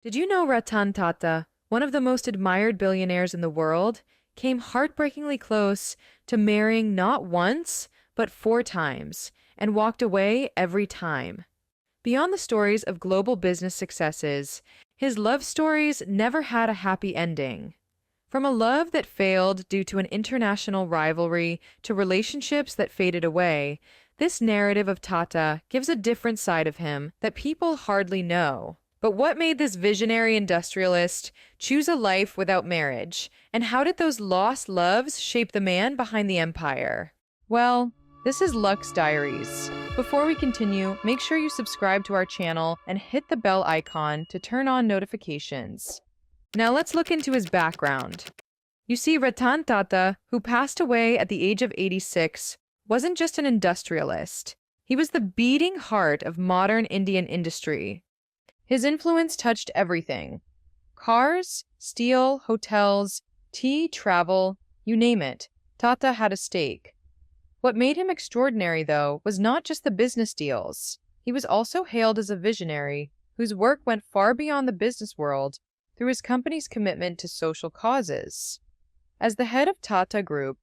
Did you know Ratan Tata, one of the most admired billionaires in the world, came heartbreakingly close to marrying not once, but four times, and walked away every time? Beyond the stories of global business successes, his love stories never had a happy ending. From a love that failed due to an international rivalry to relationships that faded away, this narrative of Tata gives a different side of him that people hardly know. But what made this visionary industrialist choose a life without marriage? And how did those lost loves shape the man behind the empire? Well, this is Luck's Diaries. Before we continue, make sure you subscribe to our channel and hit the bell icon to turn on notifications. Now let's look into his background. You see, Ratan Tata, who passed away at the age of 86, wasn't just an industrialist. He was the beating heart of modern Indian industry. His influence touched everything: cars, steel, hotels, tea, travel, you name it. Tata had a stake. What made him extraordinary, though, was not just the business deals. He was also hailed as a visionary whose work went far beyond the business world through his company's commitment to social causes. As the head of Tata Group,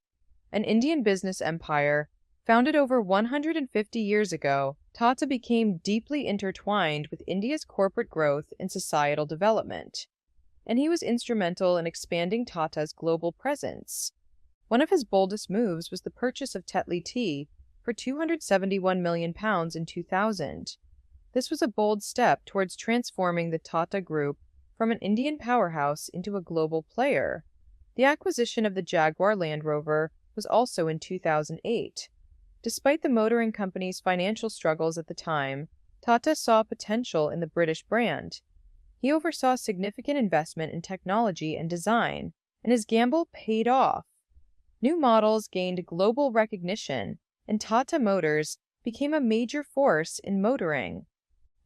an Indian business empire founded over 150 years ago, Tata became deeply intertwined with India's corporate growth and societal development, and he was instrumental in expanding Tata's global presence. One of his boldest moves was the purchase of Tetley Tea for £271 million in 2000. This was a bold step towards transforming the Tata Group from an Indian powerhouse into a global player. The acquisition of the Jaguar Land Rover was also in 2008. Despite the motoring company's financial struggles at the time, Tata saw potential in the British brand. He oversaw significant investment in technology and design, and his gamble paid off. New models gained global recognition, and Tata Motors became a major force in motoring.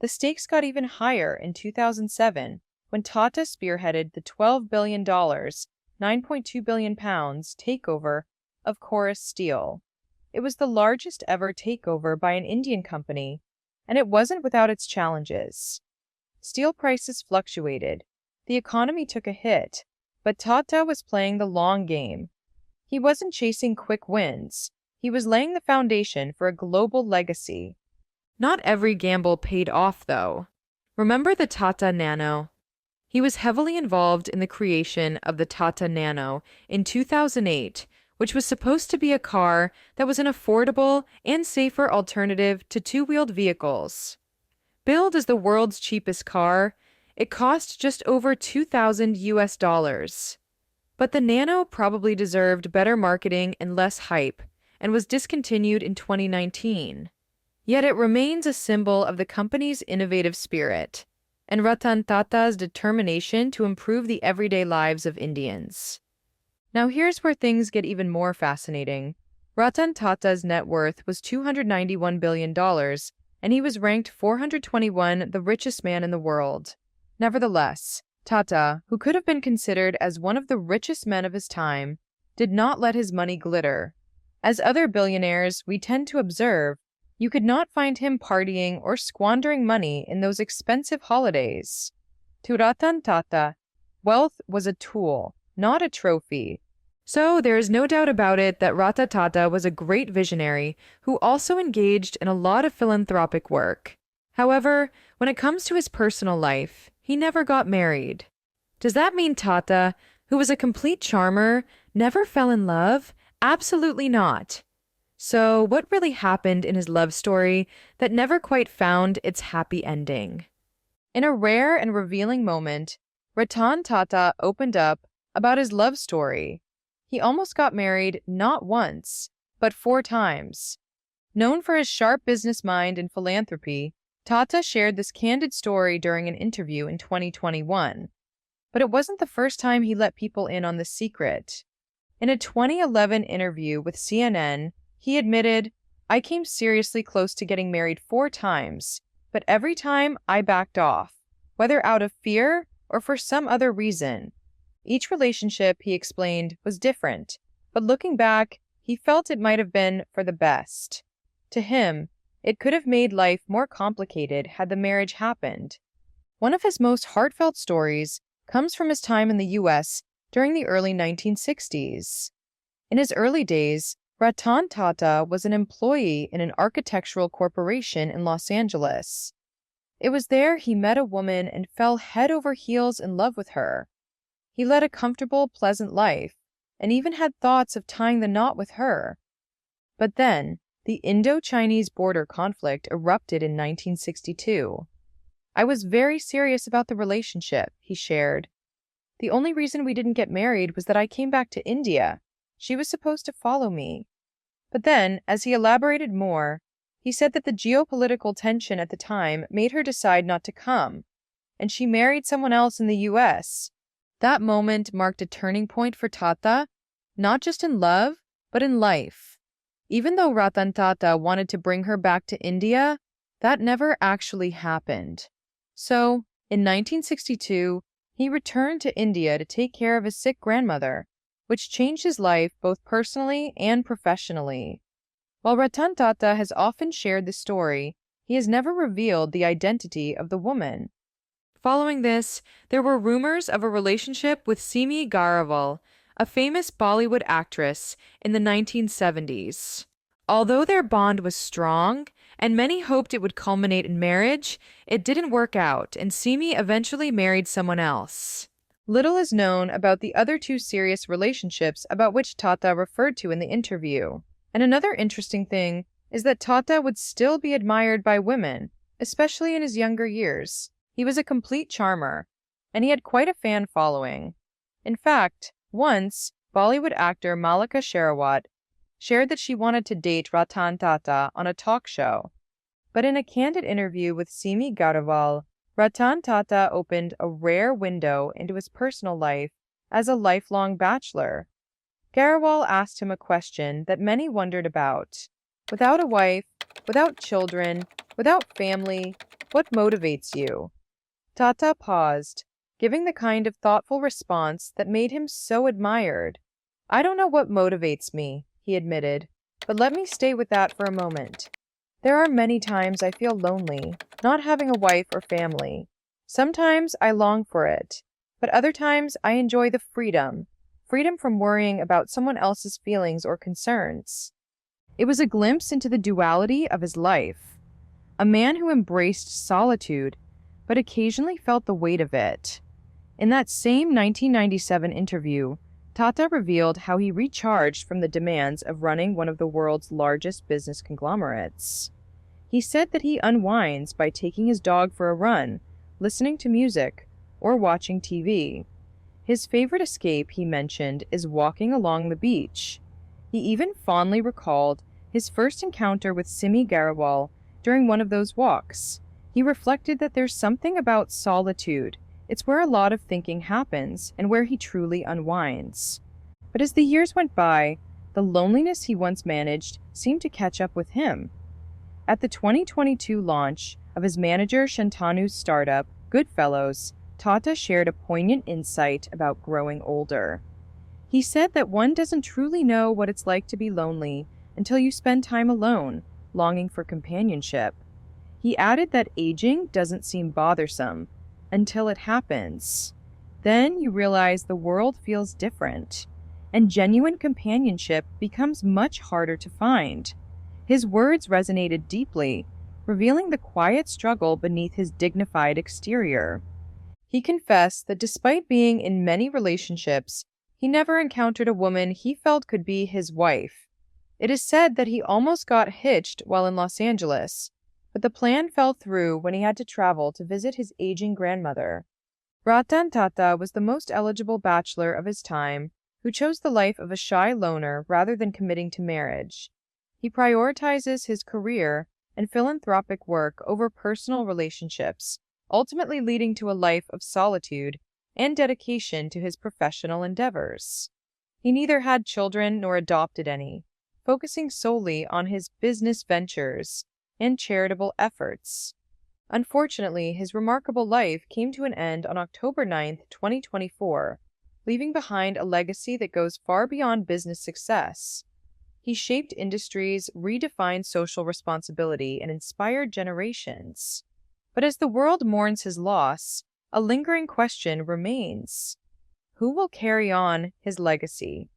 The stakes got even higher in 2007 when Tata spearheaded the $12 billion, £9.2 billion takeover of Chorus Steel. It was the largest ever takeover by an Indian company, and it wasn't without its challenges. Steel prices fluctuated, the economy took a hit, but Tata was playing the long game. He wasn't chasing quick wins. He was laying the foundation for a global legacy. Not every gamble paid off, though. Remember the Tata Nano? He was heavily involved in the creation of the Tata Nano in 2008, which was supposed to be a car that was an affordable and safer alternative to two-wheeled vehicles. Billed as the world's cheapest car, it cost just over $2,000. But the Nano probably deserved better marketing and less hype, and was discontinued in 2019. Yet it remains a symbol of the company's innovative spirit and Ratan Tata's determination to improve the everyday lives of Indians. Now here's where things get even more fascinating. Ratan Tata's net worth was $291 billion, and he was ranked 421 the richest man in the world. Nevertheless, Tata, who could have been considered as one of the richest men of his time, did not let his money glitter. As other billionaires we tend to observe, you could not find him partying or squandering money in those expensive holidays. To Ratan Tata, wealth was a tool, not a trophy. So there is no doubt about it that Ratan Tata was a great visionary who also engaged in a lot of philanthropic work. However, when it comes to his personal life, he never got married. Does that mean Tata, who was a complete charmer, never fell in love? Absolutely not. So what really happened in his love story that never quite found its happy ending? In a rare and revealing moment, Ratan Tata opened up about his love story. He almost got married not once, but four times. Known for his sharp business mind and philanthropy, Tata shared this candid story during an interview in 2021. But it wasn't the first time he let people in on the secret. In a 2011 interview with CNN, he admitted, "I came seriously close to getting married four times, but every time I backed off, whether out of fear or for some other reason." Each relationship, he explained, was different, but looking back, he felt it might have been for the best. To him, it could have made life more complicated had the marriage happened. One of his most heartfelt stories comes from his time in the US during the early 1960s. In his early days, Ratan Tata was an employee in an architectural corporation in Los Angeles. It was there he met a woman and fell head over heels in love with her. He led a comfortable, pleasant life, and even had thoughts of tying the knot with her. But then, the Indo-Chinese border conflict erupted in 1962. I was very serious about the relationship, he shared. The only reason we didn't get married was that I came back to India. She was supposed to follow me. But then, as he elaborated more, he said that the geopolitical tension at the time made her decide not to come, and she married someone else in the US. That moment marked a turning point for Tata, not just in love, but in life. Even though Ratan Tata wanted to bring her back to India, that never actually happened. So, in 1962, he returned to India to take care of his sick grandmother, which changed his life both personally and professionally. While Ratan Tata has often shared the story, he has never revealed the identity of the woman. Following this, there were rumors of a relationship with Simi Garaval, a famous Bollywood actress in the 1970s. Although their bond was strong, and many hoped it would culminate in marriage, it didn't work out, and Simi eventually married someone else. Little is known about the other two serious relationships about which Tata referred to in the interview. And another interesting thing is that Tata would still be admired by women, especially in his younger years. He was a complete charmer, and he had quite a fan following. In fact, once, Bollywood actor Malika Sherawat shared that she wanted to date Ratan Tata on a talk show. But in a candid interview with Simi Garaval, Ratan Tata opened a rare window into his personal life as a lifelong bachelor. Garawal asked him a question that many wondered about. Without a wife, without children, without family, what motivates you? Tata paused, giving the kind of thoughtful response that made him so admired. I don't know what motivates me, he admitted, but let me stay with that for a moment. There are many times I feel lonely, not having a wife or family. Sometimes I long for it, but other times I enjoy the freedom from worrying about someone else's feelings or concerns. It was a glimpse into the duality of his life. A man who embraced solitude, but occasionally felt the weight of it. In that same 1997 interview, Tata revealed how he recharged from the demands of running one of the world's largest business conglomerates. He said that he unwinds by taking his dog for a run, listening to music, or watching TV. His favorite escape, he mentioned, is walking along the beach. He even fondly recalled his first encounter with Simi Garawal during one of those walks. He reflected that there's something about solitude. It's where a lot of thinking happens and where he truly unwinds. But as the years went by, the loneliness he once managed seemed to catch up with him. At the 2022 launch of his manager Shantanu's startup, Goodfellows, Tata shared a poignant insight about growing older. He said that one doesn't truly know what it's like to be lonely until you spend time alone, longing for companionship. He added that aging doesn't seem bothersome until it happens. Then you realize the world feels different, and genuine companionship becomes much harder to find. His words resonated deeply, revealing the quiet struggle beneath his dignified exterior. He confessed that despite being in many relationships, he never encountered a woman he felt could be his wife. It is said that he almost got hitched while in Los Angeles, but the plan fell through when he had to travel to visit his aging grandmother. Ratan Tata was the most eligible bachelor of his time, who chose the life of a shy loner rather than committing to marriage. He prioritizes his career and philanthropic work over personal relationships, ultimately leading to a life of solitude and dedication to his professional endeavors. He neither had children nor adopted any, focusing solely on his business ventures and charitable efforts. Unfortunately, his remarkable life came to an end on October 9, 2024, leaving behind a legacy that goes far beyond business success. He shaped industries, redefined social responsibility, and inspired generations. But as the world mourns his loss, a lingering question remains. Who will carry on his legacy?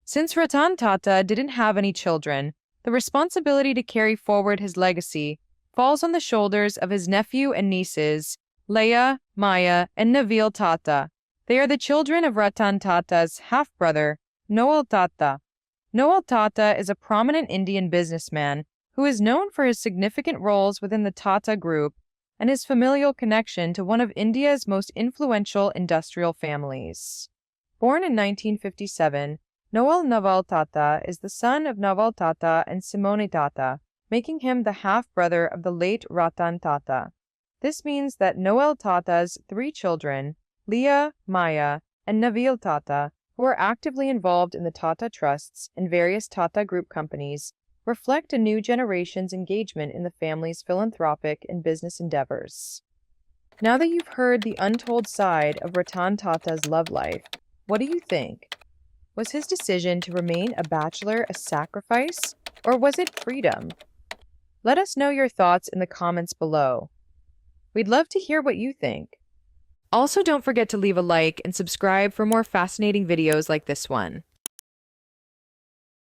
Since Ratan Tata didn't have any children, the responsibility to carry forward his legacy falls on the shoulders of his nephew and nieces, Leah, Maya, and Navil Tata. They are the children of Ratan Tata's half-brother, Noel Tata. Noel Tata is a prominent Indian businessman who is known for his significant roles within the Tata Group and his familial connection to one of India's most influential industrial families. Born in 1957, Noel Naval Tata is the son of Naval Tata and Simone Tata, making him the half-brother of the late Ratan Tata. This means that Noel Tata's three children, Leah, Maya, and Navil Tata, who are actively involved in the Tata Trusts and various Tata Group companies, reflect a new generation's engagement in the family's philanthropic and business endeavors. Now that you've heard the untold side of Ratan Tata's love life, what do you think? Was his decision to remain a bachelor a sacrifice, or was it freedom? Let us know your thoughts in the comments below. We'd love to hear what you think. Also, don't forget to leave a like and subscribe for more fascinating videos like this one.